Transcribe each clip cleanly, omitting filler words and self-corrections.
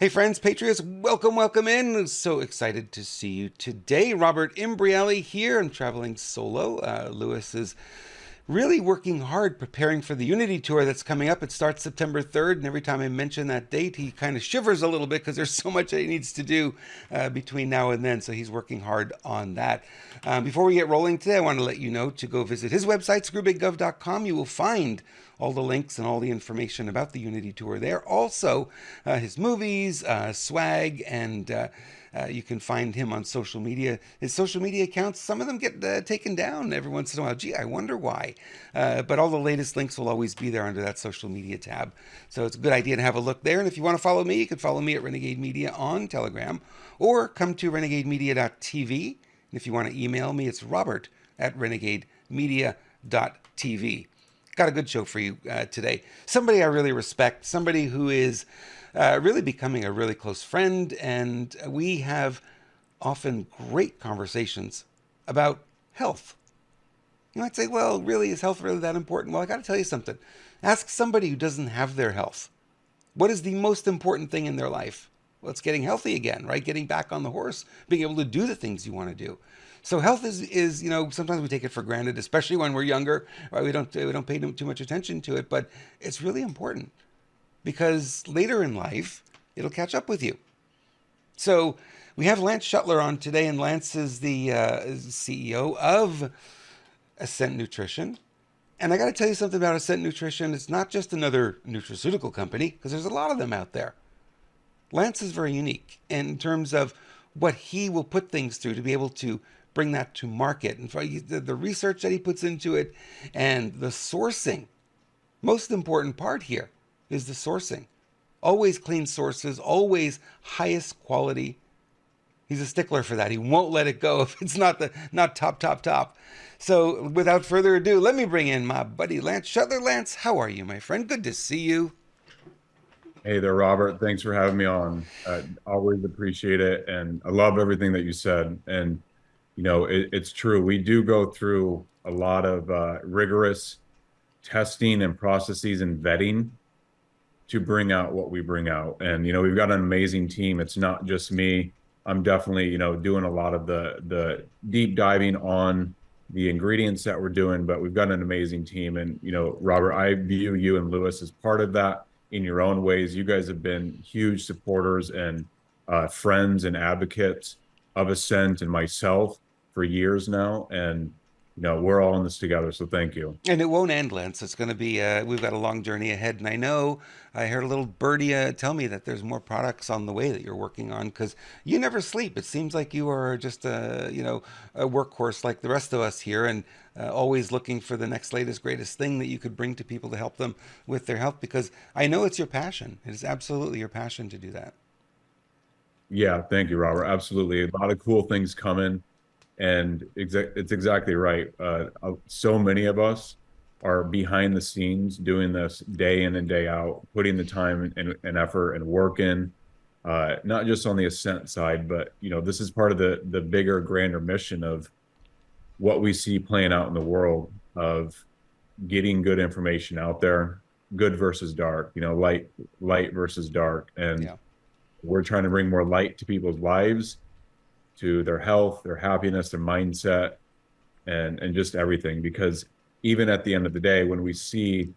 Hey friends, Patriots, welcome in. So excited to see you today. Robert Imbriali here. I'm traveling solo. Lewis is really working hard preparing for the Unity Tour that's coming up. It starts September 3rd, and every time I mention that date, he kind of shivers a little bit because there's so much that he needs to do between now and then. So he's working hard on that. Before we get rolling today, I want to let you know to go visit his website, screwbiggov.com. You will find all the links and all the information about the Unity Tour there. Also, his movies, swag, and you can find him on social media. His social media accounts, some of them get taken down every once in a while. Gee, I wonder why. But all the latest links will always be there under that social media tab. So it's a good idea to have a look there. And if you want to follow me, you can follow me at Renegade Media on Telegram or come to renegademedia.tv. And if you want to email me, it's robert at renegademedia.tv. Got a good show for you today. Somebody I really respect, somebody who is really becoming a really close friend, and we have often great conversations about health. You might say, well, really, is health really that important? Well, I got to tell you something. Ask somebody who doesn't have their health. What is the most important thing in their life? Well, it's getting healthy again, right? Getting back on the horse, being able to do the things you want to do. So health is sometimes we take it for granted, especially when we're younger, right? We don't pay too much attention to it, but it's really important because later in life, it'll catch up with you. So we have Lance Shuttler on today, and Lance is the CEO of Ascent Nutrition. And I got to tell you something about Ascent Nutrition. It's not just another nutraceutical company, because there's a lot of them out there. Lance is very unique in terms of what he will put things through to be able to bring that to market, and for the research that he puts into it and the sourcing. Most important part here is the sourcing. Always clean sources, always highest quality. He's a stickler for that. He won't let it go if it's not top. So without further ado, let me bring in my buddy Lance Shuttler. Lance, how are you, my friend? Good to see you. Hey there, Robert. Thanks for having me on. Always appreciate it. And I love everything that you said. And, it's true. We do go through a lot of rigorous testing and processes and vetting to bring out what we bring out. And, we've got an amazing team. It's not just me. I'm definitely, doing a lot of the deep diving on the ingredients that we're doing, but we've got an amazing team. And, Robert, I view you and Lewis as part of that in your own ways. You guys have been huge supporters and friends and advocates of Ascent and myself for years now. And, we're all in this together. So thank you. And it won't end, Lance. It's going to be, we've got a long journey ahead. And I know I heard a little birdie tell me that there's more products on the way that you're working on because you never sleep. It seems like you are just a workhorse like the rest of us here, and always looking for the next latest, greatest thing that you could bring to people to help them with their health, because I know it's your passion. It is absolutely your passion to do that. Yeah, thank you, Robert. Absolutely. A lot of cool things coming. And it's exactly right. So many of us are behind the scenes doing this day in and day out, putting the time and effort and work in, not just on the Ascent side, but this is part of the bigger, grander mission of what we see playing out in the world of getting good information out there, good versus dark, light versus dark. And Yeah. we're trying to bring more light to people's lives, to their health, their happiness, their mindset, and just everything. Because even at the end of the day, when we see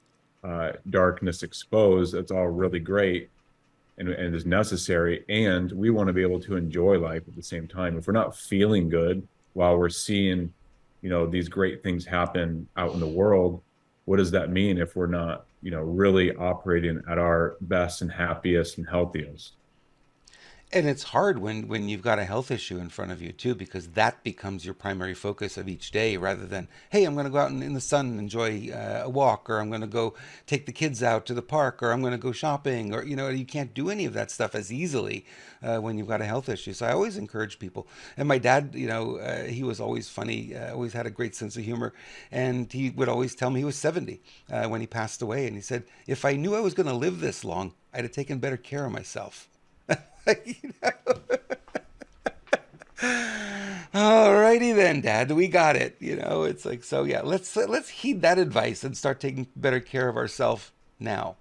darkness exposed, that's all really great and is necessary. And we want to be able to enjoy life at the same time. If we're not feeling good while we're seeing, these great things happen out in the world, what does that mean if we're not, really operating at our best and happiest and healthiest? And it's hard when you've got a health issue in front of you too, because that becomes your primary focus of each day, rather than, hey, I'm going to go out in the sun and enjoy a walk, or I'm going to go take the kids out to the park, or I'm going to go shopping, or you can't do any of that stuff as easily when you've got a health issue. So I always encourage people. And my dad, he was always funny, always had a great sense of humor, and he would always tell me he was 70 when he passed away, and he said, if I knew I was going to live this long, I'd have taken better care of myself. you know? Alrighty then, Dad, we got it. It's like, so yeah, let's heed that advice and start taking better care of ourselves now.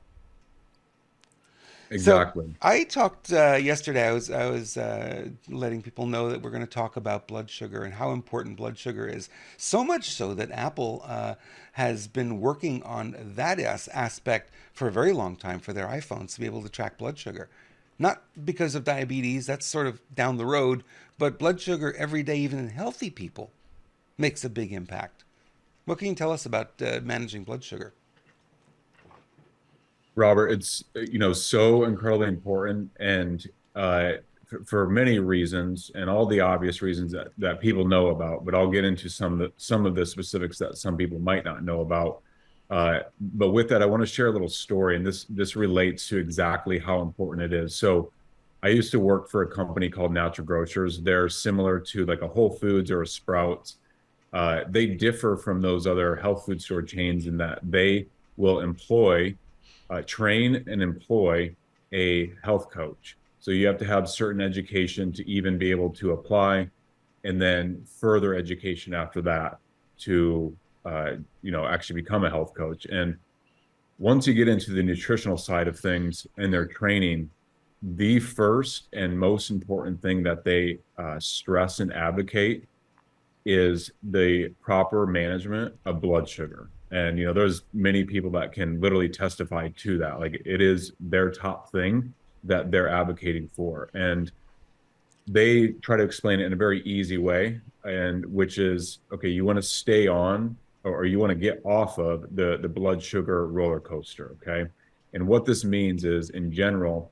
So Exactly. I talked yesterday. I was letting people know that we're going to talk about blood sugar and how important blood sugar is. So much so that Apple has been working on that aspect for a very long time for their iPhones to be able to track blood sugar. Not because of diabetes, that's sort of down the road, but blood sugar every day, even in healthy people, makes a big impact. What can you tell us about managing blood sugar? Robert, it's so incredibly important, and for many reasons, and all the obvious reasons that people know about. But I'll get into some of the specifics that some people might not know about. But with that, I want to share a little story, and this relates to exactly how important it is. So, I used to work for a company called Natural Grocers. They're similar to like a Whole Foods or a Sprouts. They differ from those other health food store chains in that they will train and employ a health coach. So you have to have certain education to even be able to apply, and then further education after that to actually become a health coach. And once you get into the nutritional side of things and their training, the first and most important thing that they stress and advocate is the proper management of blood sugar. And there's many people that can literally testify to that. Like, it is their top thing that they're advocating for. And they try to explain it in a very easy way, and which is, okay, you want to stay on, or you want to get off of the blood sugar roller coaster. Okay. And what this means is, in general,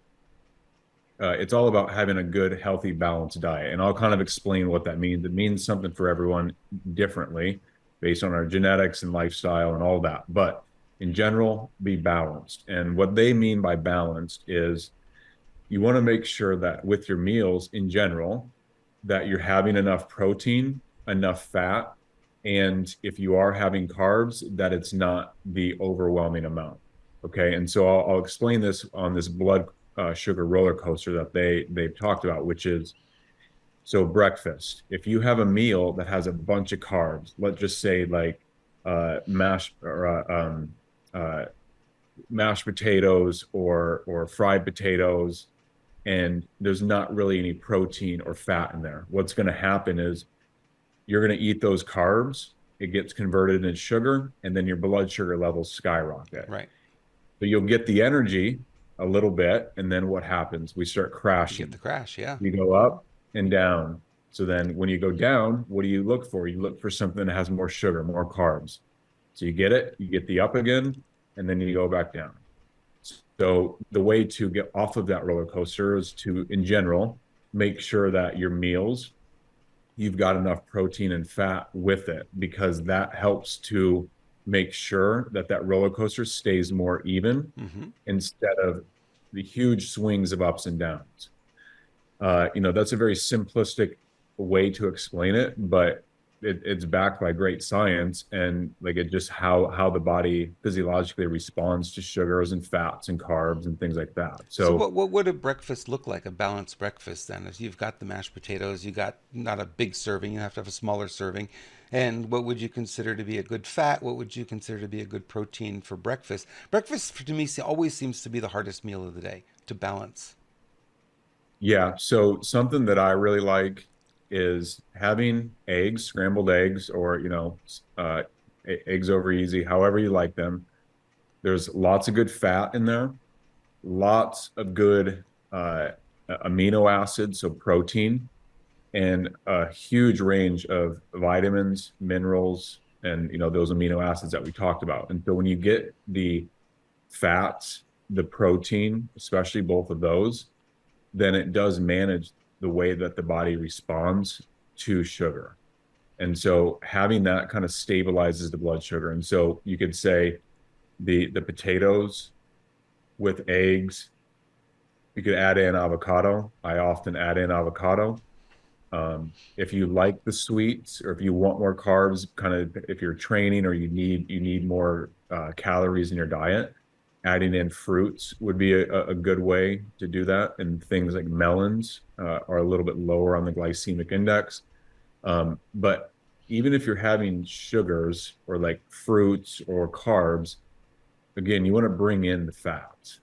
it's all about having a good, healthy, balanced diet. And I'll kind of explain what that means. It means something for everyone differently based on our genetics and lifestyle and all that. But in general, be balanced. And what they mean by balanced is, you want to make sure that with your meals in general, that you're having enough protein, enough fat, and if you are having carbs, that it's not the overwhelming amount. Okay. And so I'll explain this on this blood sugar roller coaster that they've talked about, which is, so breakfast. If you have a meal that has a bunch of carbs, let's just say like mashed or mashed potatoes or fried potatoes, and there's not really any protein or fat in there, what's going to happen is you're going to eat those carbs, it gets converted into sugar, and then your blood sugar levels skyrocket. Right. So you'll get the energy a little bit, and then what happens? We start You get the crashing. crash, yeah. You go up and down. So then when you go down, what do you look for? You look for something that has more sugar, more carbs. So you get it, you get the up again, and then you go back down. So the way to get off of that roller coaster is to, in general, make sure that your meals, you've got enough protein and fat with it, because that helps to make sure that that roller coaster stays more even Hmm. instead of the huge swings of ups and downs. That's a very simplistic way to explain it, but it's backed by great science, and like, it just how the body physiologically responds to sugars and fats and carbs and things like that. So So what would a breakfast look like? A balanced breakfast then? If you've got the mashed potatoes, you got not a big serving, you have to have a smaller serving. And what would you consider to be a good fat? What would you consider to be a good protein for breakfast? Breakfast to me always seems to be the hardest meal of the day to balance. yeah, so something that I really like is having eggs, scrambled eggs, or eggs over easy, however you like them. There's lots of good fat in there, lots of good amino acids, so protein, and a huge range of vitamins, minerals, and those amino acids that we talked about. And so when you get the fats, the protein, especially both of those, then it does manage the way that the body responds to sugar. And so having that kind of stabilizes the blood sugar. And so you could say the potatoes with eggs, you could add in avocado. I often add in avocado. If you like the sweets, or if you want more carbs, kind of if you're training or you need more calories in your diet, adding in fruits would be a good way to do that. And things like melons are a little bit lower on the glycemic index. But even if you're having sugars or like fruits or carbs, again, you want to bring in the fats.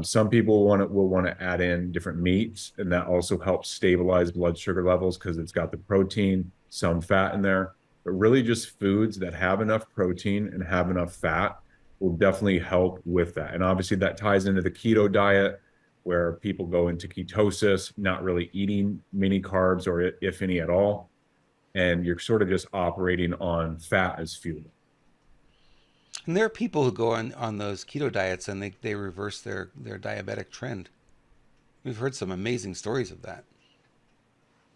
Some people will want to add in different meats, and that also helps stabilize blood sugar levels because it's got the protein, some fat in there. But really, just foods that have enough protein and have enough fat will definitely help with that. And obviously, that ties into the keto diet, where people go into ketosis, not really eating many carbs or if any at all, and you're sort of just operating on fat as fuel. And there are people who go on those keto diets and they reverse their diabetic trend. We've heard some amazing stories of that.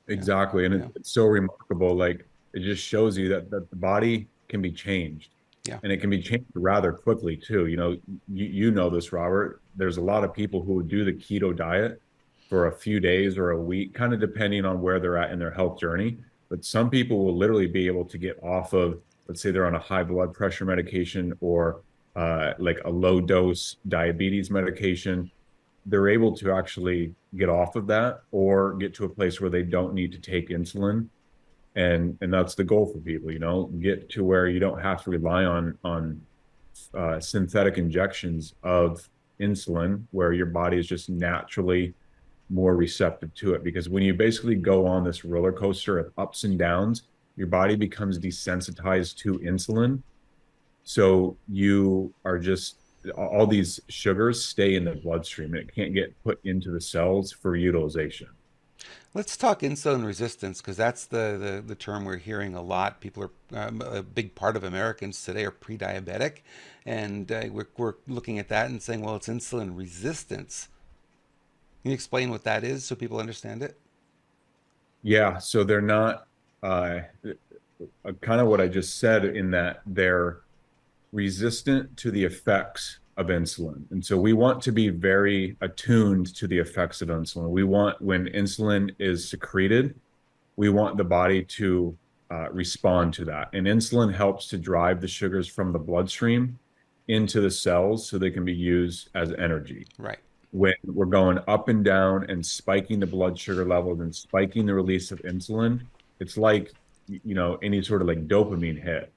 Yeah. Exactly. And Yeah. it's so remarkable. Like it just shows you that the body can be changed Yeah. and it can be changed rather quickly too. You know this, Robert. There's a lot of people who do the keto diet for a few days or a week, kind of depending on where they're at in their health journey. But some people will literally be able to get off of, let's say they're on a high blood pressure medication or like a low dose diabetes medication, they're able to actually get off of that or get to a place where they don't need to take insulin. And that's the goal for people, get to where you don't have to rely on synthetic injections of insulin, where your body is just naturally more receptive to it. Because when you basically go on this roller coaster of ups and downs, your body becomes desensitized to insulin. So you are just, all these sugars stay in the bloodstream and it can't get put into the cells for utilization. Let's talk insulin resistance because that's the term we're hearing a lot. People are a big part of Americans today are pre-diabetic, and we're looking at that and saying, well, it's insulin resistance. Can you explain what that is so people understand it? Yeah, so they're not kind of what I just said, in that they're resistant to the effects of insulin. And so we want to be very attuned to the effects of insulin. We want, when insulin is secreted, we want the body to respond to that. And insulin helps to drive the sugars from the bloodstream into the cells so they can be used as energy. Right. When we're going up and down and spiking the blood sugar levels and spiking the release of insulin, it's like, any sort of like dopamine hit.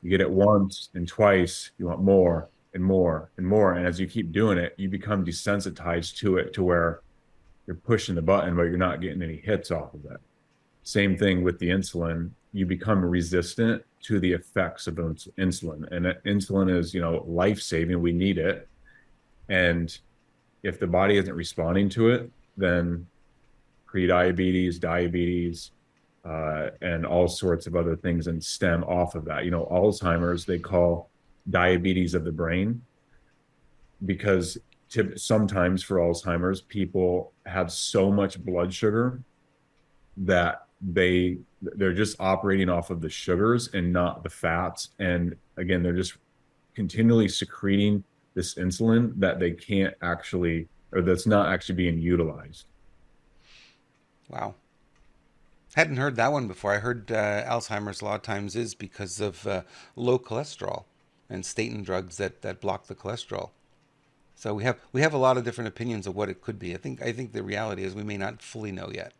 You get it once and twice, you want more and more and more. And as you keep doing it, you become desensitized to it, to where you're pushing the button, but you're not getting any hits off of it. Same thing with the insulin. You become resistant to the effects of insulin. And insulin is, life-saving. We need it. And if the body isn't responding to it, then prediabetes, diabetes, and all sorts of other things and stem off of that. Alzheimer's, they call diabetes of the brain, because sometimes for Alzheimer's, people have so much blood sugar that they're just operating off of the sugars and not the fats. And again, they're just continually secreting this insulin that they can't actually, or that's not actually being utilized. Wow. Hadn't heard that one before. I heard Alzheimer's a lot of times is because of low cholesterol and statin drugs that block the cholesterol. So we have a lot of different opinions of what it could be. I think the reality is we may not fully know yet.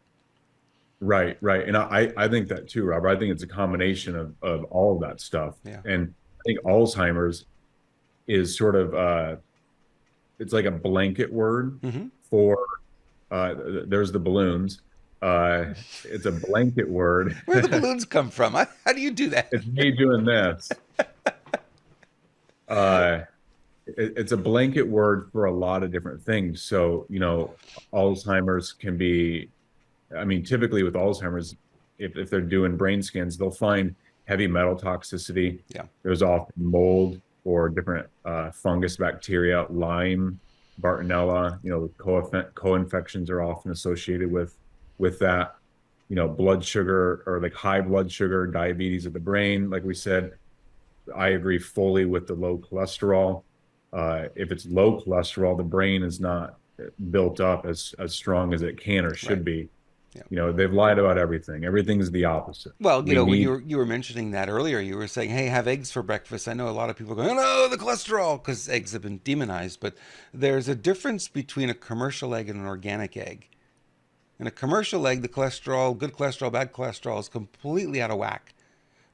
Right, right. And I think that too, Robert. I think it's a combination of all of that stuff. Yeah. And I think Alzheimer's is sort of it's like a blanket word Mm-hmm. for there's the balloons. It's a blanket word. Where do the balloons come from? How do you do that? It's me doing this. Uh, it's a blanket word for a lot of different things. So, Alzheimer's can be, I mean, typically with Alzheimer's, if they're doing brain scans, they'll find heavy metal toxicity. Yeah. There's often mold or different fungus bacteria, Lyme, Bartonella, co-infections are often associated with that, blood sugar, or like high blood sugar, diabetes of the brain. Like we said, I agree fully with the low cholesterol. If it's low cholesterol, the brain is not built up as strong as it can or should Right. be. Yeah. They've lied about everything. Everything's the opposite. Well, We when need, you were mentioning that earlier, you were saying, "Hey, have eggs for breakfast." I know a lot of people go, "Oh no, the cholesterol," because eggs have been demonized. But there's a difference between a commercial egg and an organic egg. In a commercial egg, the cholesterol, good cholesterol, bad cholesterol, is completely out of whack.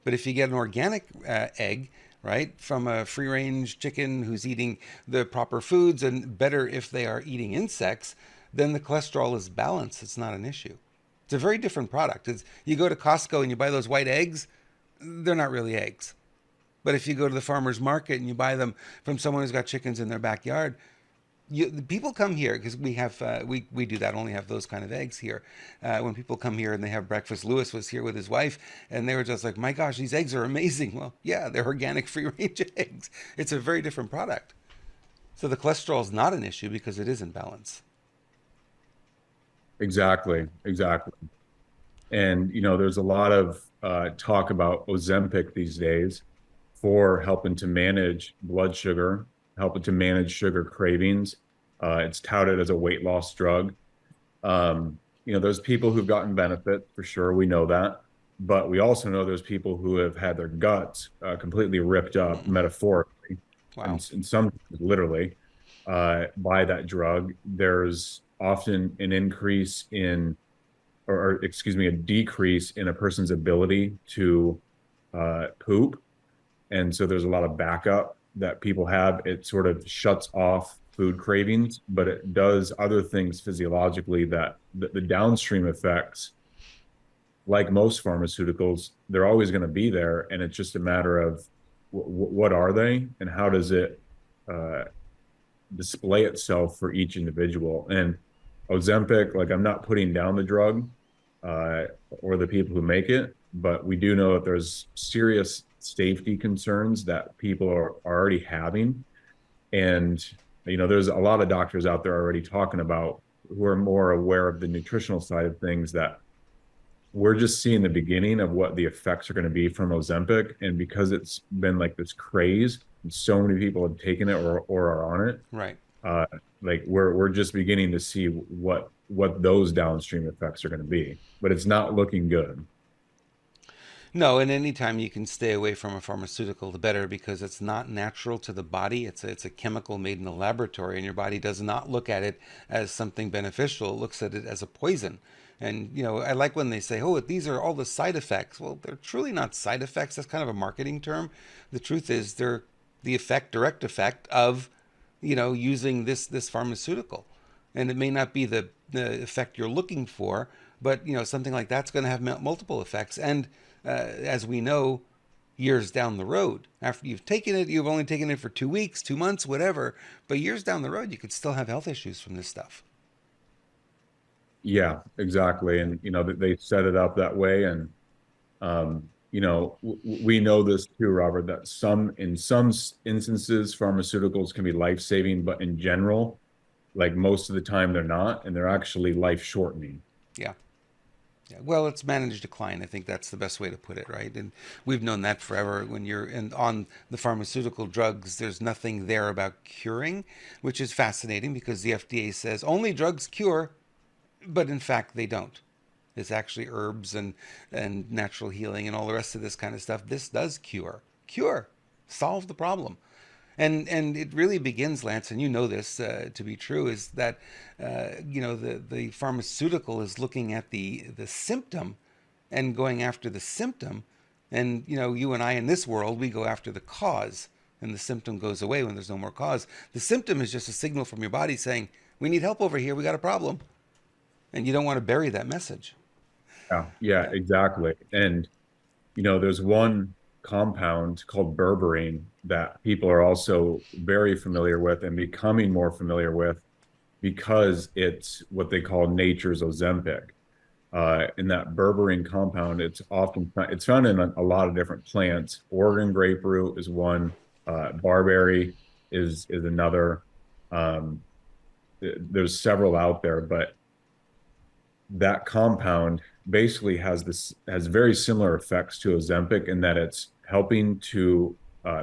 But if you get an organic egg, right? From a free range chicken who's eating the proper foods and better if they are eating insects, then the cholesterol is balanced. It's not an issue. It's a very different product. You go to Costco and you buy those white eggs, they're not really eggs. But if you go to the farmer's market and you buy them from someone who's got chickens in their backyard, the people come here because we do that, only have those kind of eggs here. When people come here and they have breakfast, Lewis was here with his wife and they were just like, my gosh, these eggs are amazing. Well, yeah, they're organic free range eggs. It's a very different product. So the cholesterol is not an issue because it is in balance. Exactly, exactly. And there's a lot of talk about Ozempic these days for helping to manage blood sugar, helping to manage sugar cravings. It's touted as a weight loss drug. There's people who've gotten benefit for sure. We know that, but we also know there's people who have had their guts completely ripped up, metaphorically, Wow. and some literally, by that drug. There's often an increase in, or excuse me, a decrease in a person's ability to poop. And so there's a lot of backup that people have. It sort of shuts off food cravings, but it does other things physiologically that the downstream effects, like most pharmaceuticals, they're always going to be there. And it's just a matter of what are they and how does it uh, display itself for each individual. And Ozempic, like, I'm not putting down the drug or the people who make it, but we do know that there's serious safety concerns that people are already having. And, there's a lot of doctors out there already talking about, who are more aware of the nutritional side of things, that we're just seeing the beginning of what the effects are going to be from Ozempic. And because it's been like this craze and so many people have taken it or are on it, Right. uh, like we're just beginning to see what those downstream effects are going to be, but it's not looking good. No, and anytime you can stay away from a pharmaceutical, the better because it's not natural to the body. It's a chemical made in a laboratory, and your body does not look at it as something beneficial. It looks at it as a poison. And, I like when they say, oh, these are all the side effects. Well, they're truly not side effects. That's kind of a marketing term. The truth is they're the direct effect of, using this pharmaceutical. And it may not be the effect you're looking for, but, something like that's going to have multiple effects. And as we know, years down the road, after you've taken it, you've only taken it for 2 weeks, 2 months, whatever, but years down the road, you could still have health issues from this stuff. Yeah, exactly. And they set it up that way. And we know this too, Robert, that in some instances pharmaceuticals can be life-saving, but in general, like most of the time they're not, and they're actually life-shortening. Yeah. Yeah. Well, it's managed decline. I think that's the best way to put it, right? And we've known that forever. When you're on the pharmaceutical drugs, there's nothing there about curing, which is fascinating because the FDA says only drugs cure, but in fact they don't. It's actually herbs and natural healing and all the rest of this kind of stuff. This does cure, solve the problem. And it really begins, Lance, and you know this to be true, is that the pharmaceutical is looking at the symptom and going after the symptom, and you and I in this world, we go after the cause, and the symptom goes away when there's no more cause. The symptom is just a signal from your body saying, we need help over here, we got a problem, and you don't want to bury that message. Yeah, yeah, exactly. And there's one compound called berberine that people are also very familiar with and becoming more familiar with because it's what they call nature's Ozempic. In that berberine compound, it's found in a lot of different plants. Oregon grapefruit is one. Barberry is another. Um, there's several out there, but that compound basically has very similar effects to Ozempic in that it's helping to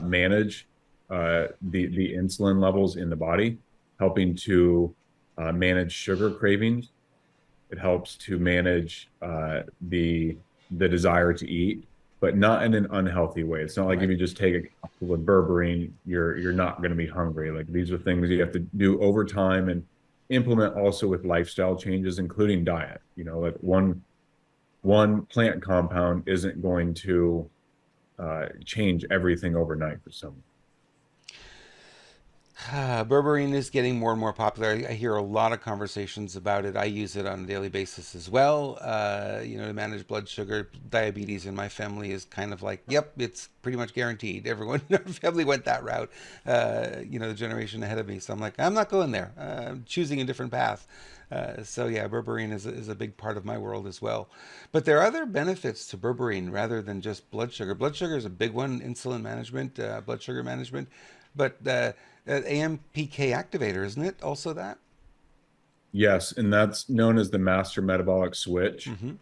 manage the insulin levels in the body, helping to manage sugar cravings. It helps to manage the desire to eat, but not in an unhealthy way. It's not like if Right. you just take a capsule of berberine, you're not going to be hungry. Like, these are things you have to do over time and implement also with lifestyle changes, including diet. Like one plant compound isn't going to change everything overnight for someone. Berberine is getting more and more popular. I hear a lot of conversations about it. I use it on a daily basis as well. To manage blood sugar, diabetes in my family is kind of like, yep, it's pretty much guaranteed. Everyone in our family went that route. The generation ahead of me. So I'm like, I'm not going there. I'm choosing a different path. So yeah, berberine is a big part of my world as well. But there are other benefits to berberine rather than just blood sugar. Blood sugar is a big one, insulin management, blood sugar management. But AMPK activator, isn't it? Also that? Yes, and that's known as the master metabolic switch. Mm-hmm.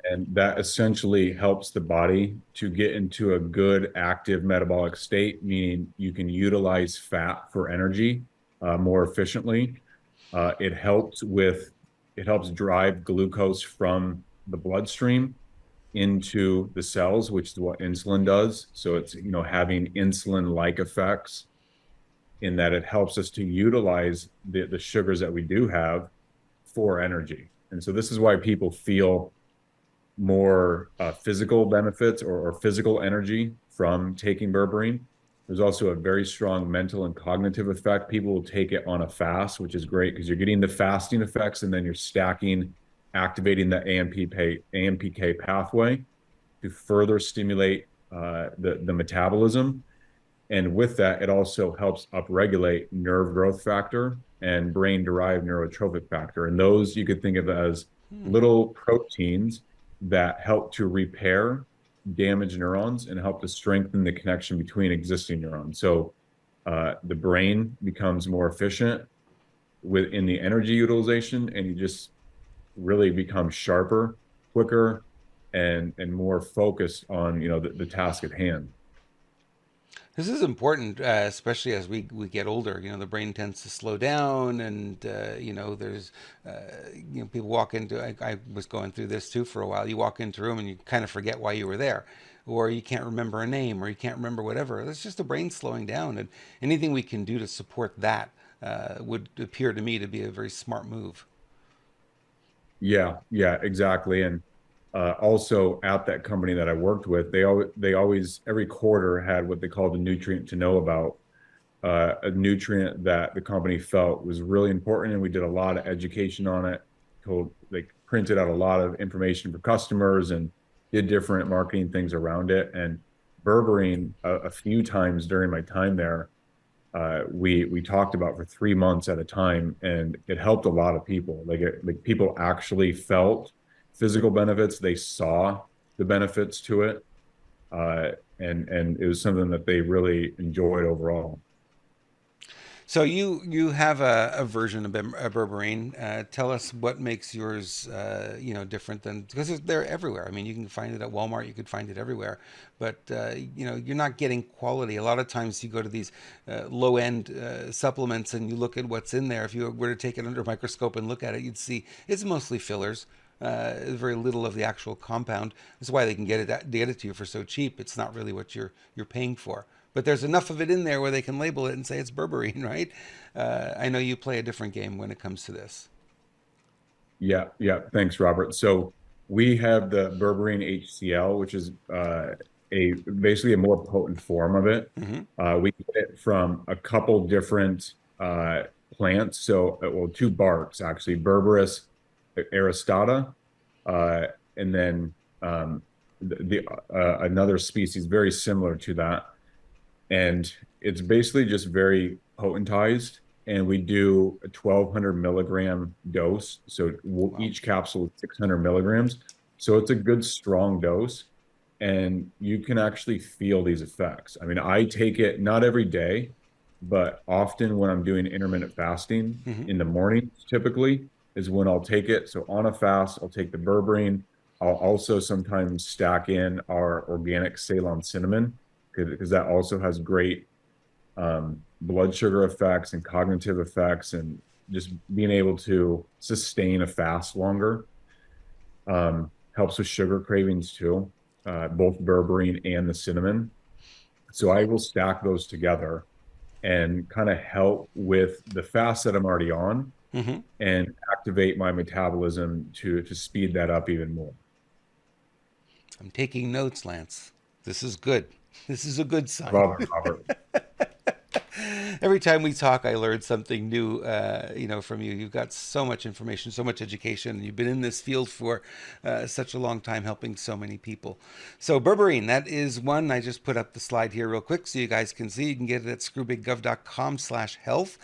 And that essentially helps the body to get into a good active metabolic state, meaning you can utilize fat for energy more efficiently. It helps drive glucose from the bloodstream into the cells, which is what insulin does. So it's, having insulin-like effects in that it helps us to utilize the sugars that we do have for energy. And so this is why people feel more physical benefits or physical energy from taking berberine. There's also a very strong mental and cognitive effect. People will take it on a fast, which is great because you're getting the fasting effects and then you're activating the AMPK pathway to further stimulate the metabolism. And with that, it also helps upregulate nerve growth factor and brain-derived neurotrophic factor. And those you could think of as little proteins that help to repair damaged neurons and help to strengthen the connection between existing neurons. So the brain becomes more efficient within the energy utilization, and you just really become sharper, quicker, and more focused on the task at hand. This is important, especially as we get older. The brain tends to slow down, and there's people walk into. I was going through this too for a while. You walk into a room and you kind of forget why you were there, or you can't remember a name, or you can't remember whatever. That's just the brain slowing down, and anything we can do to support that would appear to me to be a very smart move. Yeah, exactly. And also at that company that I worked with, they always every quarter had what they called the nutrient to know about, a nutrient that the company felt was really important, and we did a lot of education on it. They printed out a lot of information for customers and did different marketing things around it. And berberine, a few times during my time there, we talked about for 3 months at a time, and it helped a lot of people. Like people actually felt physical benefits. They saw the benefits to it, and it was something that they really enjoyed overall. So you have a version of berberine. Tell us what makes yours different than, because they're everywhere. I mean, you can find it at Walmart. You could find it everywhere, but you're not getting quality. A lot of times you go to these low end supplements and you look at what's in there. If you were to take it under a microscope and look at it, you'd see it's mostly fillers. Very little of the actual compound. That's why they can get it to you for so cheap. It's not really what you're paying for. But there's enough of it in there where they can label it and say it's berberine, right? I know you play a different game when it comes to this. Yeah. Thanks, Robert. So we have the berberine HCl, which is a basically a more potent form of it. Hmm. We get it from a couple different plants. So, well, two barks actually, Berberis aristata, and then another species very similar to that. And it's basically just very potentized. And we do a 1,200 milligram dose. So Wow. each capsule is 600 milligrams. So it's a good strong dose. And you can actually feel these effects. I mean, I take it not every day, but often when I'm doing intermittent fasting Hmm. in the morning, typically is when I'll take it. So on a fast, I'll take the berberine. I'll also sometimes stack in our organic Ceylon cinnamon because that also has great blood sugar effects and cognitive effects, and just being able to sustain a fast longer helps with sugar cravings too, both berberine and the cinnamon. So I will stack those together and kind of help with the fast that I'm already on Hmm. and activate my metabolism to speed that up even more. I'm taking notes, Lance. This is good. This is a good sign. Love it, Robert. Every time we talk, I learn something new, from you. You've got so much information, so much education. You've been in this field for such a long time, helping so many people. So berberine, that is one. I just put up the slide here real quick so you guys can see. You can get it at screwbiggov.com/health.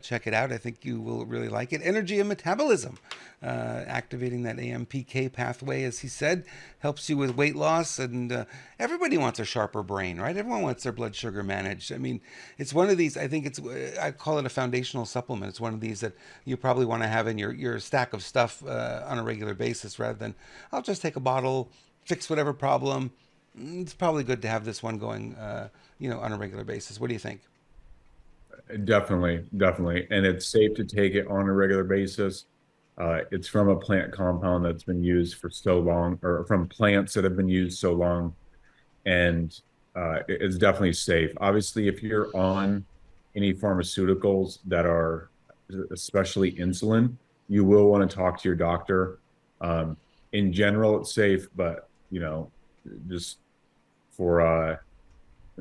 Check it out. I think you will really like it. Energy and metabolism. Activating that AMPK pathway, as he said, helps you with weight loss. And everybody wants a sharper brain, right? Everyone wants their blood sugar managed. I mean, it's one of these, I call it a foundational supplement. It's one of these that you probably want to have in your stack of stuff on a regular basis rather than, I'll just take a bottle, fix whatever problem. It's probably good to have this one going, on a regular basis. What do you think? Definitely, definitely. And it's safe to take it on a regular basis. It's from a plant compound that's been used for so long, or from plants that have been used so long, and it's definitely safe. Obviously, if you're on any pharmaceuticals that are especially insulin, you will want to talk to your doctor. Um, in general, it's safe, but just for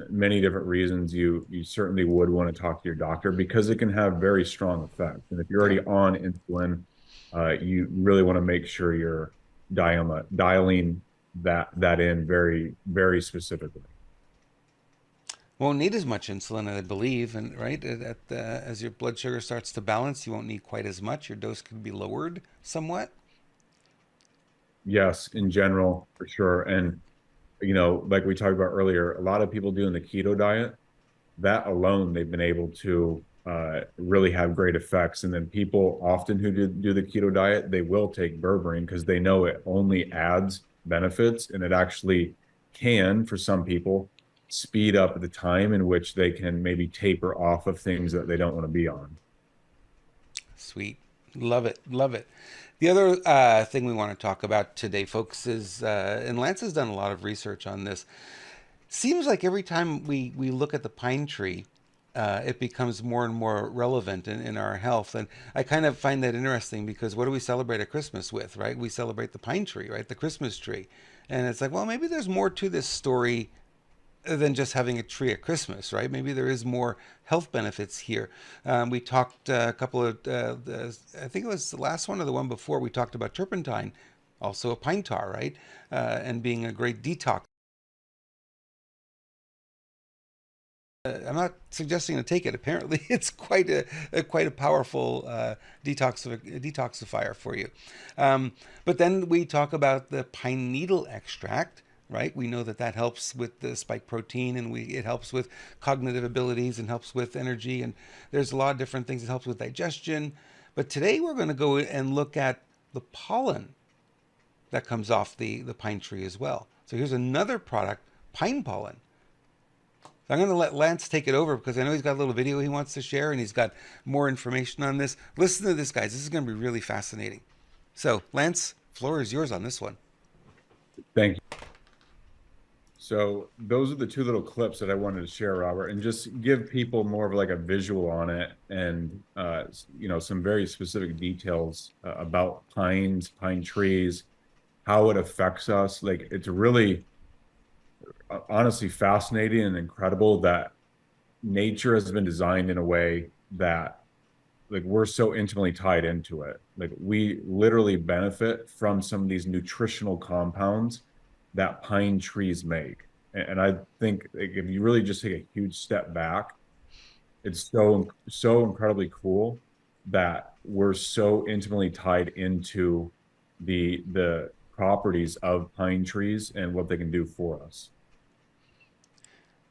many different reasons, you certainly would want to talk to your doctor because it can have very strong effects. And if you're Yeah. already on insulin, you really want to make sure you're dialing that in very, very specifically. Won't need as much insulin, I believe, and right as your blood sugar starts to balance, you won't need quite as much. Your dose can be lowered somewhat. Yes, in general, for sure. And like we talked about earlier, a lot of people doing the keto diet, that alone, they've been able to really have great effects. And then people often who do the keto diet, they will take berberine because they know it only adds benefits, and it actually can, for some people, speed up the time in which they can maybe taper off of things that they don't want to be on. Sweet. Love it. Love it. The other thing we want to talk about today, folks, is, and Lance has done a lot of research on this. Seems like every time we look at the pine tree, it becomes more and more relevant in our health. And I kind of find that interesting because what do we celebrate at Christmas with, right? We celebrate the pine tree, right? The Christmas tree. And it's like, well, maybe there's more to this story than just having a tree at Christmas, right? Maybe there is more health benefits here. We talked a couple of, I think it was the last one or the one before, we talked about turpentine, also a pine tar, right? And being a great detox. I'm not suggesting to take it. Apparently, it's quite a powerful detoxifier for you. But then we talk about the pine needle extract, right? We know that that helps with the spike protein, and it helps with cognitive abilities and helps with energy, and there's a lot of different things. It helps with digestion. But today we're going to go and look at the pollen that comes off the pine tree as well. So here's another product, pine pollen. So I'm going to let Lance take it over because I know he's got a little video he wants to share and he's got more information on this. Listen to this, guys. This is going to be really fascinating. So, Lance, floor is yours on this one. Thank you. So those are the two little clips that I wanted to share, Robert, and just give people more of like a visual on it and, some very specific details about pine trees, how it affects us. Like it's really honestly fascinating and incredible that nature has been designed in a way that like we're so intimately tied into it. Like we literally benefit from some of these nutritional compounds that pine trees make. And I think like, if you really just take a huge step back, it's so incredibly cool that we're so intimately tied into the properties of pine trees and what they can do for us.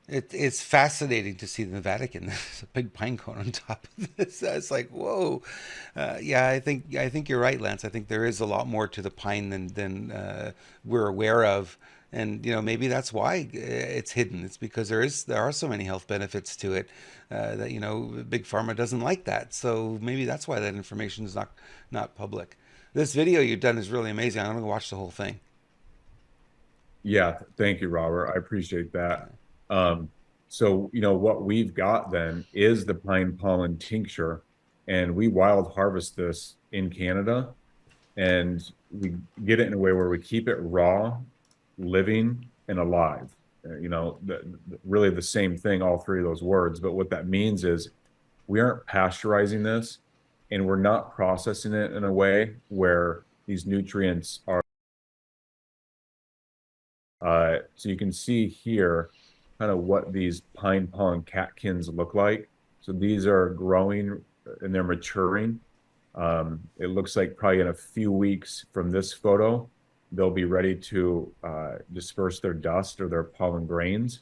It's fascinating to see the Vatican. There's a big pine cone on top of this. It's like, whoa. Yeah, I think you're right, Lance. I think there is a lot more to the pine than we're aware of, and maybe that's why it's hidden. It's because there are so many health benefits to it that big pharma doesn't like that. So maybe that's why that information is not public. This video you've done is really amazing. I'm gonna watch the whole thing. Yeah, thank you, Robert. I appreciate that. Um, so, what we've got then is the pine pollen tincture, and we wild harvest this in Canada, and we get it in a way where we keep it raw, living, and alive. really the same thing, all three of those words. But what that means is we aren't pasteurizing this, and we're not processing it in a way where these nutrients are. So you can see here kind of what these pine pollen catkins look like. So these are growing and they're maturing. It looks like probably in a few weeks from this photo, they'll be ready to disperse their dust or their pollen grains.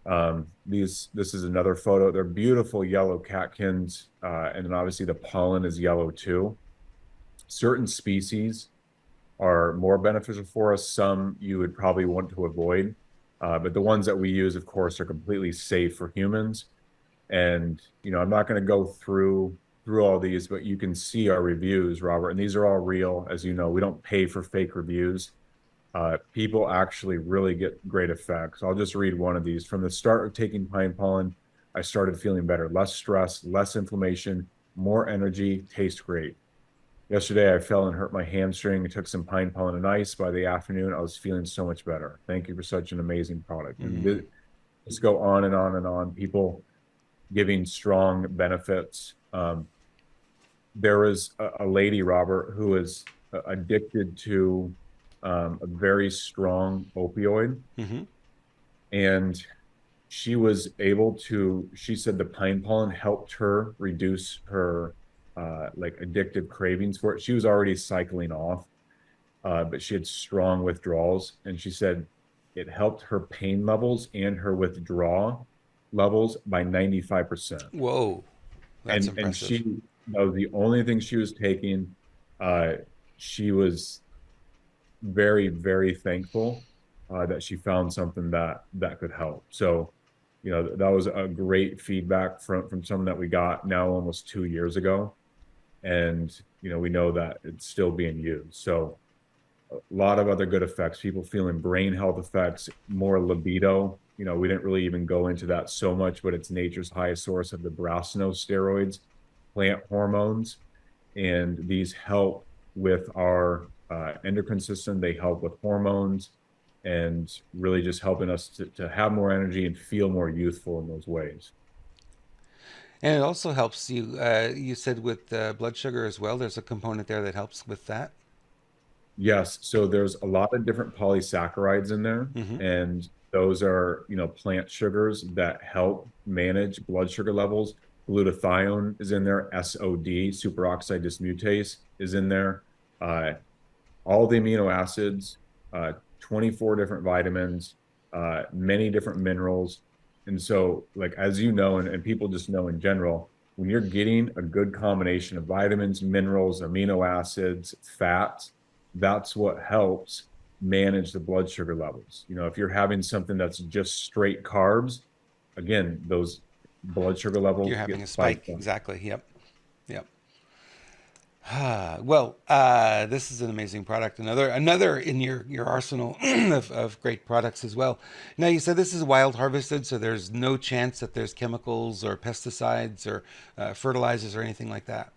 This is another photo. They're beautiful yellow catkins, and then obviously the pollen is yellow too. Certain species are more beneficial for us. Some you would probably want to avoid, but the ones that we use, of course, are completely safe for humans. And I'm not going to go through all these, but you can see our reviews, Robert, and these are all real. As you know, we don't pay for fake reviews. People actually really get great effects. I'll just read one of these. From the start of taking pine pollen, I started feeling better, less stress, less inflammation, more energy, tastes great. Yesterday, I fell and hurt my hamstring. I took some pine pollen and ice. By the afternoon, I was feeling so much better. Thank you for such an amazing product. And just go on and on and on. People giving strong benefits. There was a lady, Robert, who was addicted to a very strong opioid. And she was able to, she said the pine pollen helped her reduce her like addictive cravings for it. She was already cycling off, but she had strong withdrawals. And she said it helped her pain levels and her withdrawal levels by 95%. Whoa, that's And impressive. that was the only thing she was taking. She was very, very thankful that she found something that could help. So, that was a great feedback from someone that we got now almost 2 years ago. And, we know that it's still being used. So a lot of other good effects, people feeling brain health effects, more libido. We didn't really even go into that so much, but it's nature's highest source of the steroids, plant hormones, and these help with our endocrine system. They help with hormones and really just helping us to have more energy and feel more youthful in those ways. And it also helps you. You said with blood sugar as well. There's a component there that helps with that. Yes, so there's a lot of different polysaccharides in there, Mm-hmm. and those are, plant sugars that help manage blood sugar levels. Glutathione is in there, SOD, superoxide dismutase is in there. Uh, all the amino acids, 24 different vitamins, many different minerals. And so, like, as you know, and people just know in general, when you're getting a good combination of vitamins, minerals, amino acids, fats, that's what helps manage the blood sugar levels. If you're having something that's just straight carbs, again, those blood sugar You're levels having get a spiked spike. up. Exactly. Yep. Yep. Well, this is an amazing product. Another in your arsenal of great products as well. Now you said this is wild harvested, so there's no chance that there's chemicals or pesticides or fertilizers or anything like that.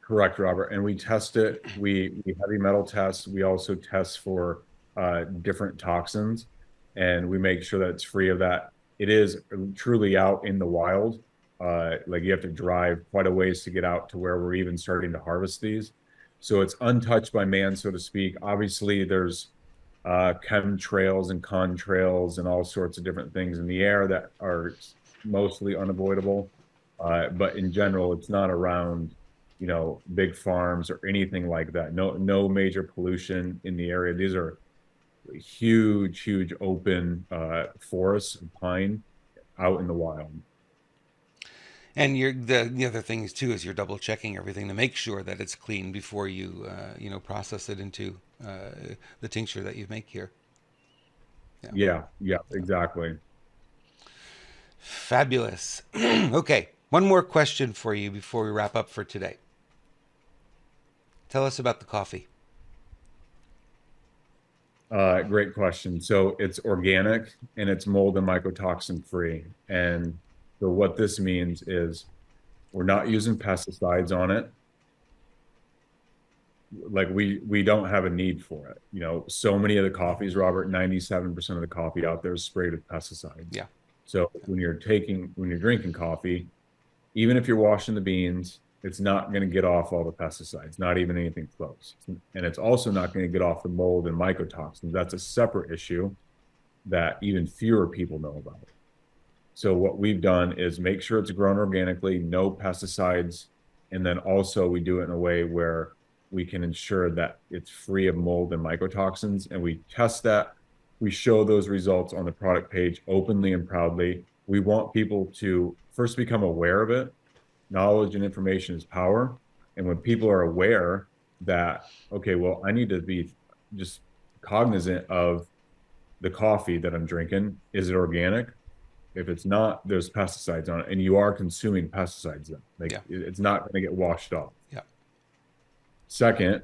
Correct, Robert. And we test it. We heavy metal test. We also test for different toxins, and we make sure that it's free of that. It is truly out in the wild. Like you have to drive quite a ways to get out to where we're even starting to harvest these. So it's untouched by man, so to speak. Obviously, there's chemtrails and contrails and all sorts of different things in the air that are mostly unavoidable. But in general, it's not around, big farms or anything like that. No major pollution in the area. These are huge, huge open forests of pine out in the wild. And the other thing is too is you're double checking everything to make sure that it's clean before you process it into the tincture that you make here. Yeah. Yeah, exactly. Fabulous. Okay, one more question for you before we wrap up for today. Tell us about the coffee. Great question. So it's organic and it's mold and mycotoxin free. And so what this means is we're not using pesticides on it. like we don't have a need for it. You know, so many of the coffees, Robert, 97% of the coffee out there is sprayed with pesticides. Yeah. So when you're drinking coffee, even if you're washing the beans, it's not going to get off all the pesticides, not even anything close. And it's also not going to get off the mold and mycotoxins. That's a separate issue that even fewer people know about. So what we've done is make sure it's grown organically, no pesticides, and then also we do it in a way where we can ensure that it's free of mold and mycotoxins, and we test that. We show those results on the product page openly and proudly. We want people to first become aware of it. Knowledge and information is power. And when people are aware that, okay, well, I need to be just cognizant of the coffee that I'm drinking. Is it organic? If it's not, there's pesticides on it, and you are consuming pesticides then. Like Yeah. it's not going to get washed off. Yeah. Second,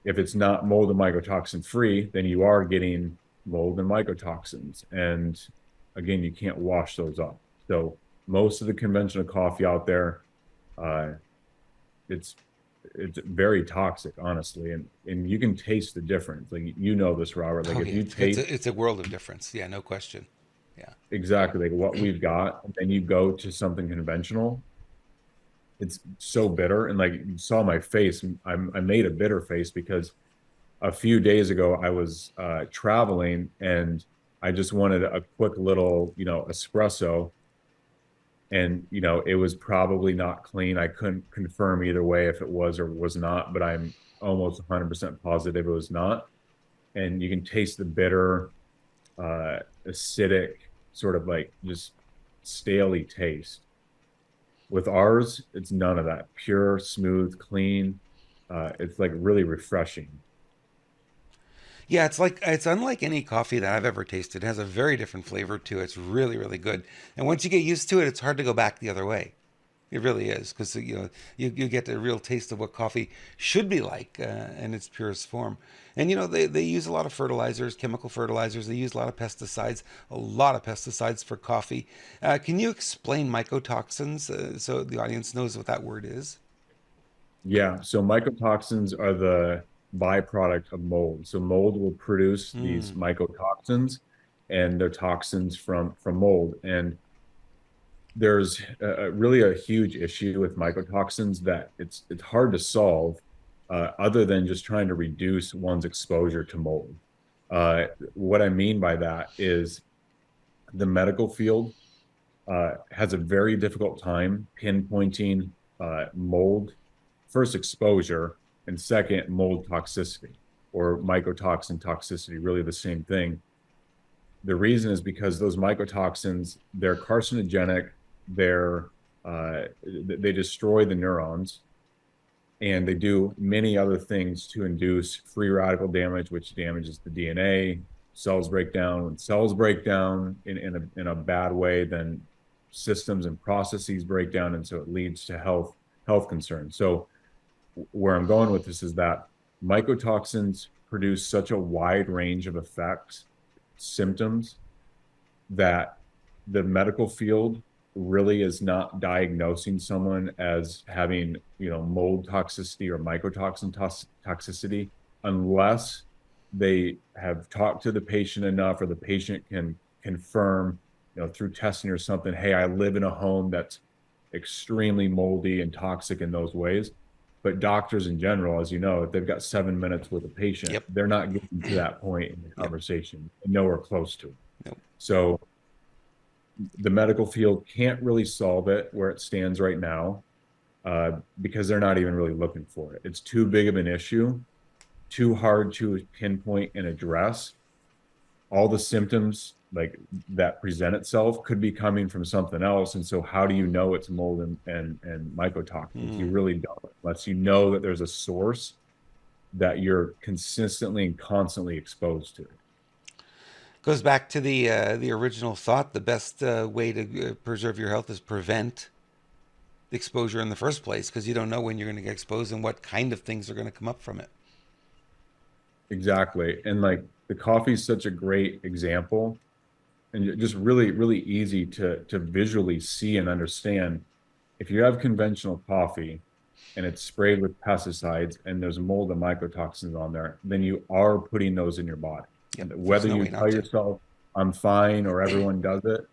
if it's not mold and mycotoxin free, then you are getting mold and mycotoxins. And again, you can't wash those off. So most of the conventional coffee out there, uh, it's very toxic, honestly, and you can taste the difference. Like you know this, Robert. Like Oh if yeah. you taste It's a world of difference. Yeah. No question. Yeah. exactly like what we've got, and then you go to something conventional, it's so bitter. And like you saw my face, I made a bitter face because a few days ago I was traveling and I just wanted a quick little, espresso. And, it was probably not clean. I couldn't confirm either way if it was or was not, but I'm almost 100% positive it was not. And you can taste the bitter, acidic, sort of like just staley taste. With ours, it's none of that. Pure, smooth, clean. It's like really refreshing. Yeah, it's unlike any coffee that I've ever tasted. It has a very different flavor to it. It's really, really good. And once you get used to it, it's hard to go back the other way. It really is because you get a real taste of what coffee should be like in its purest form. And they use a lot of fertilizers, chemical fertilizers. They use a lot of pesticides for coffee. Can you explain mycotoxins so the audience knows what that word is? Yeah. So mycotoxins are the byproduct of mold. So mold will produce these Hmm. mycotoxins, and they're toxins from mold. And there's really a huge issue with mycotoxins that it's hard to solve other than just trying to reduce one's exposure to mold. What I mean by that is the medical field has a very difficult time pinpointing mold, first exposure, and second, mold toxicity or mycotoxin toxicity, really the same thing. The reason is because those mycotoxins, they're carcinogenic, they're they destroy the neurons, and they do many other things to induce free radical damage, which damages the DNA. Cells break down. When cells break down in a bad way, then systems and processes break down, and so it leads to health concerns. So where I'm going with this is that mycotoxins produce such a wide range of effects, symptoms, that the medical field really is not diagnosing someone as having, mold toxicity or mycotoxin toxicity unless they have talked to the patient enough, or the patient can confirm, through testing or something, hey, I live in a home that's extremely moldy and toxic in those ways. But doctors in general, as you know, if they've got 7 minutes with a patient, Yep. they're not getting to that point in the Yep. conversation, nowhere close to it. Nope. So the medical field can't really solve it where it stands right now, because they're not even really looking for it. It's too big of an issue, too hard to pinpoint and address. All the symptoms like that present itself could be coming from something else. And so how do you know it's mold and mycotoxins? You Hmm. really don't, unless you know that there's a source that you're consistently and constantly exposed to. Goes back to the original thought. The best way to preserve your health is prevent the exposure in the first place because you don't know when you're going to get exposed and what kind of things are going to come up from it. Exactly. And like the coffee is such a great example, and just really, really easy to visually see and understand. If you have conventional coffee, and it's sprayed with pesticides and there's mold and mycotoxins on there, then you are putting those in your body. Yep. There's Whether no you way tell not to. yourself, I'm fine, or everyone does it,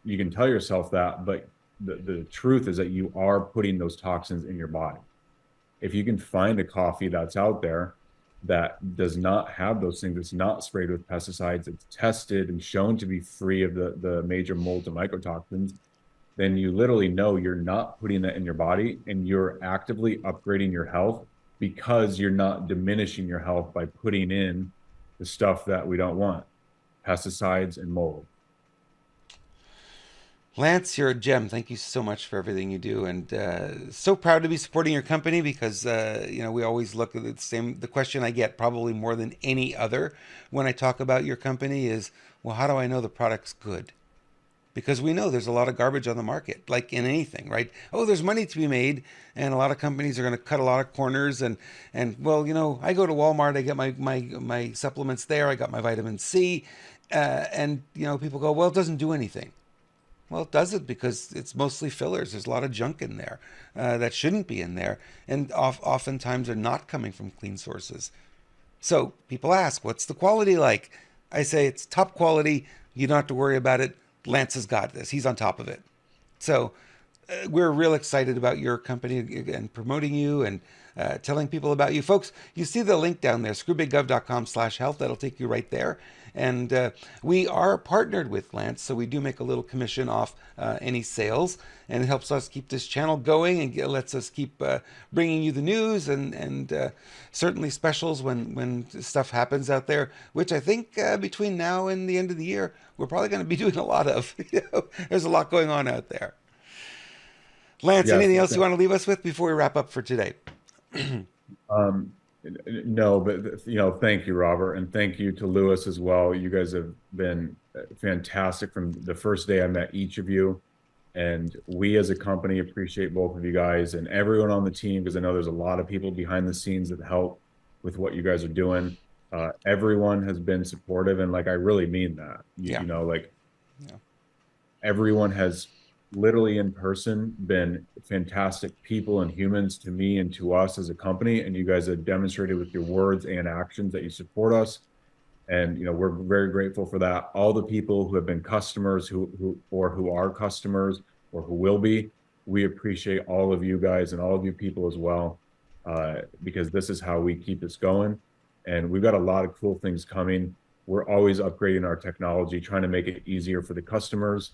you can tell yourself that, but the truth is that you are putting those toxins in your body. If you can find a coffee that's out there that does not have those things, it's not sprayed with pesticides, it's tested and shown to be free of the major molds and mycotoxins, then you literally know you're not putting that in your body and you're actively upgrading your health because you're not diminishing your health by putting in the stuff that we don't want, pesticides and mold. Lance, you're a gem. Thank you so much for everything you do, and so proud to be supporting your company because we always look at the same. The question I get probably more than any other when I talk about your company is, well, how do I know the product's good? Because we know there's a lot of garbage on the market, like in anything, right? Oh, there's money to be made, and a lot of companies are going to cut a lot of corners. And well, I go to Walmart, I get my supplements there, I got my vitamin C, and people go, well, it doesn't do anything. Well, it does it because it's mostly fillers. There's a lot of junk in there that shouldn't be in there, and oftentimes are not coming from clean sources. So people ask, what's the quality like? I say it's top quality. You don't have to worry about it. Lance has got this. He's on top of it. So we're real excited about your company and promoting you and telling people about you. Folks, you see the link down there, screwbigGov.com/health. That'll take you right there. And we are partnered with Lance, so we do make a little commission off any sales, and it helps us keep this channel going and lets us keep bringing you the news and certainly specials when stuff happens out there, which I think between now and the end of the year, we're probably going to be doing a lot of. There's a lot going on out there. Lance, Yes. anything else you want to leave us with before we wrap up for today? Um, no, but thank you, Robert, and thank you to Lewis as well. You guys have been fantastic from the first day I met each of you, and we as a company appreciate both of you guys and everyone on the team because I know there's a lot of people behind the scenes that help with what you guys are doing. Everyone has been supportive, and like I really mean that. Yeah. Like Yeah. everyone has literally in person been fantastic people and humans to me and to us as a company, and you guys have demonstrated with your words and actions that you support us, and we're very grateful for that. All the people who have been customers who are customers or who will be, we appreciate all of you guys and all of you people as well, because this is how we keep this going, and we've got a lot of cool things coming. We're always upgrading our technology, trying to make it easier for the customers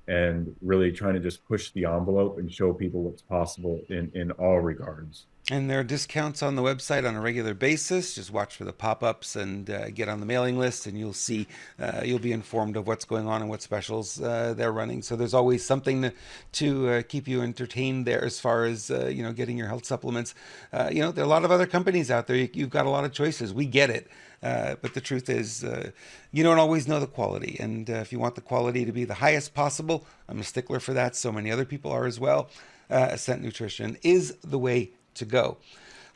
and really trying to just push the envelope and show people what's possible in all regards. And there are discounts on the website on a regular basis. Just watch for the pop-ups and get on the mailing list, and you'll be informed of what's going on and what specials they're running. So there's always something to keep you entertained there as far as getting your health supplements. There are a lot of other companies out there. You've got a lot of choices. We get it. But the truth is, you don't always know the quality. And if you want the quality to be the highest possible, I'm a stickler for that. So many other people are as well. Ascent Nutrition is the way to go.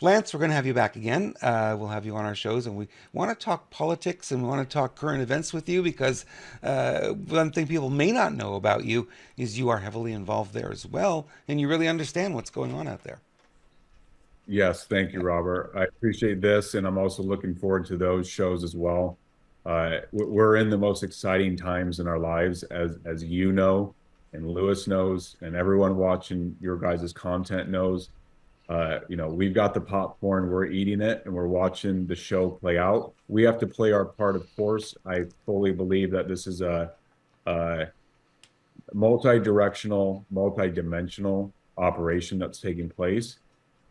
Lance, we're going to have you back again. We'll have you on our shows, and we want to talk politics and we want to talk current events with you because one thing people may not know about you is you are heavily involved there as well, and you really understand what's going on out there. Yes, thank you, Robert. I appreciate this, and I'm also looking forward to those shows as well. We're in the most exciting times in our lives, as you know, and Lewis knows, and everyone watching your guys' content knows. We've got the popcorn, we're eating it, and we're watching the show play out. We have to play our part, of course. I fully believe that this is a multi-directional, multi-dimensional operation that's taking place,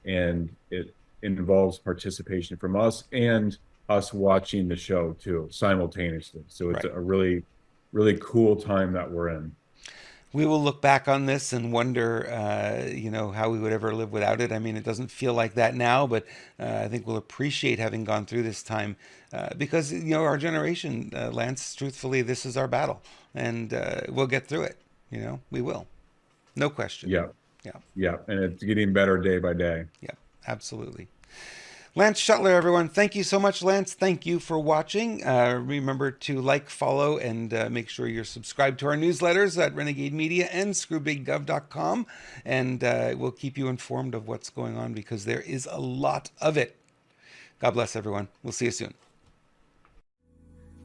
and it involves participation from us and us watching the show too simultaneously. So it's Right. a really, really cool time that we're in. We will look back on this and wonder, how we would ever live without it. I mean, it doesn't feel like that now, but I think we'll appreciate having gone through this time because, our generation, Lance, truthfully, this is our battle, and we'll get through it. We will. No question. Yeah. Yeah. Yeah. And it's getting better day by day. Yeah, absolutely. Lance Shuttler, everyone. Thank you so much, Lance. Thank you for watching. Remember to like, follow, and make sure you're subscribed to our newsletters at Renegade Media and ScrewBigGov.com. And we'll keep you informed of what's going on because there is a lot of it. God bless everyone. We'll see you soon.